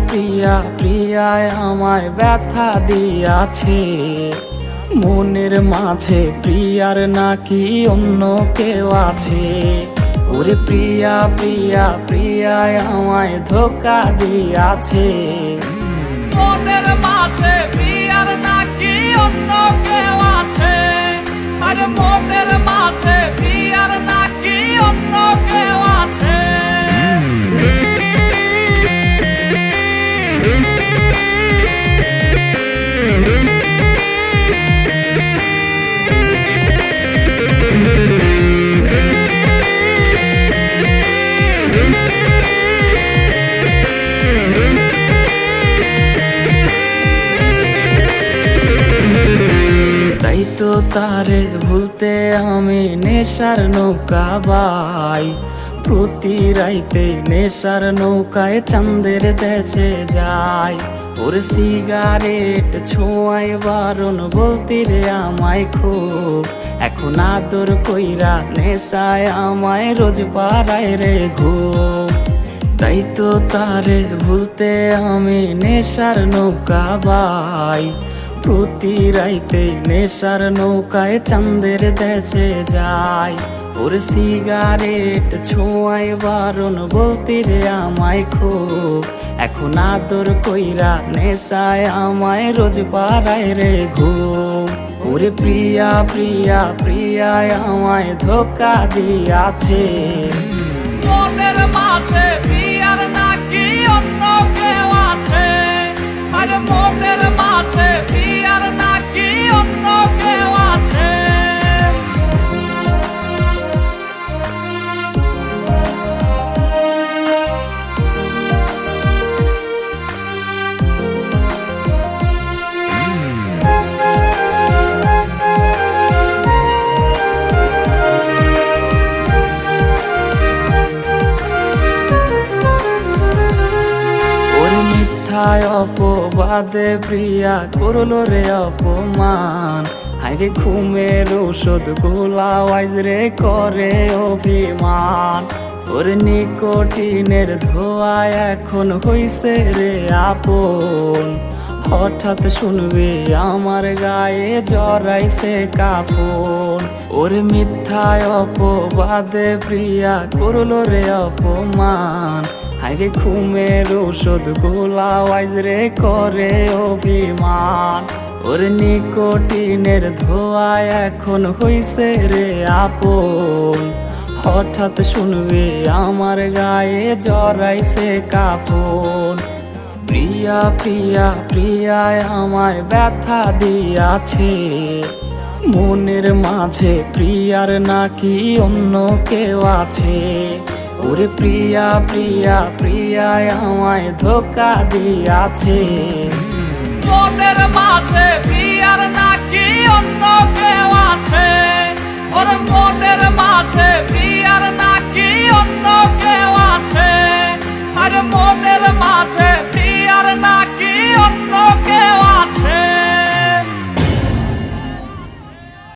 প্রিয়া প্রিয়ায় আমায় ব্যথা দিয়াছে, মনের মাঝে প্রিয়ার নাকি অন্য কেউ আছে। ওরে প্রিয়া প্রিয়া প্রিয়ায় আমায় ধোঁকা দিয়াছে, মনের মাঝে প্রিয়ার নাকি অন্য কেউ আছে। আরে মনের মাঝে প্রিয়ার নাকি অন্য কেউ আছে। তাই তো তারে ভুলতে আমি নেশার নৌকা বাই, প্রতি রাইতে নেশার নৌকায় চাঁদের দেশে যাই। ওর সিগারেট ছোঁয়ায় বারণ বলতি রে আমায় খুব, এখন আদর কইরা নেশায় আমায় রোজ পাড়ায় রে ঘুম। তাই তো তারে ভুলতে আমি নেশার নৌকা বাই, প্রতি রাইতে নেশার নৌকায় চাঁদের দেশে যাই। ওর সিগারেট ছোঁয়ায় বারণ বলতি রে আমায় খুব, এখন আদর কইরা নেশায় আমায় রোজ পাড়ায় রে ঘুম। ওরে প্রিয়া প্রিয়া প্রিয়ায় আমায় ধোঁকা দিয়াছে, মনের মাঝে প্রিয়ার নাকি অন্য কেউ আছে। আরে মনের মাঝে প্রিয়ার নাকি অন্য কেউ আছে। মিথ্যায় অপবাদে প্রিয়া করলো রে অপমান, হাইরে ঘুমের ঔষধ গোলা ওয়াইজ রে করে অভিমান। ওর নিকোটিনের ধোঁয়ায় এখন হইছে রে আপন, হঠাৎ শুনবে আমার গায়ে জড়াইছে কাফন। ওর মিথ্যায় অপবাদে প্রিয়া করলো রে অপমান, হাইরে ঘুমের ঔষধ গোলা ওয়াইজ রে করে অভিমান। ওর নিকোটিনের ধোঁয়ায় এখন হইছে রে আপন, হঠাৎ শুনবে আমার গায়ে জড়াইছে কাফন। প্রিয়া প্রিয়া প্রিয়ায় আমায় ব্যথা দিয়াছে, মনের মাঝে প্রিয়ার নাকি অন্য কেউ আছে। ওরে প্রিয়া প্রিয়া প্রিয়ায় আমায় ধোঁকা দিয়াছে, মনের মাঝে প্রিয়ার নাকি অন্য কেউ আছে। ওর মনের মাঝে প্রিয়ার নাকি অন্য কেউ আছে। আরে মনের মাঝে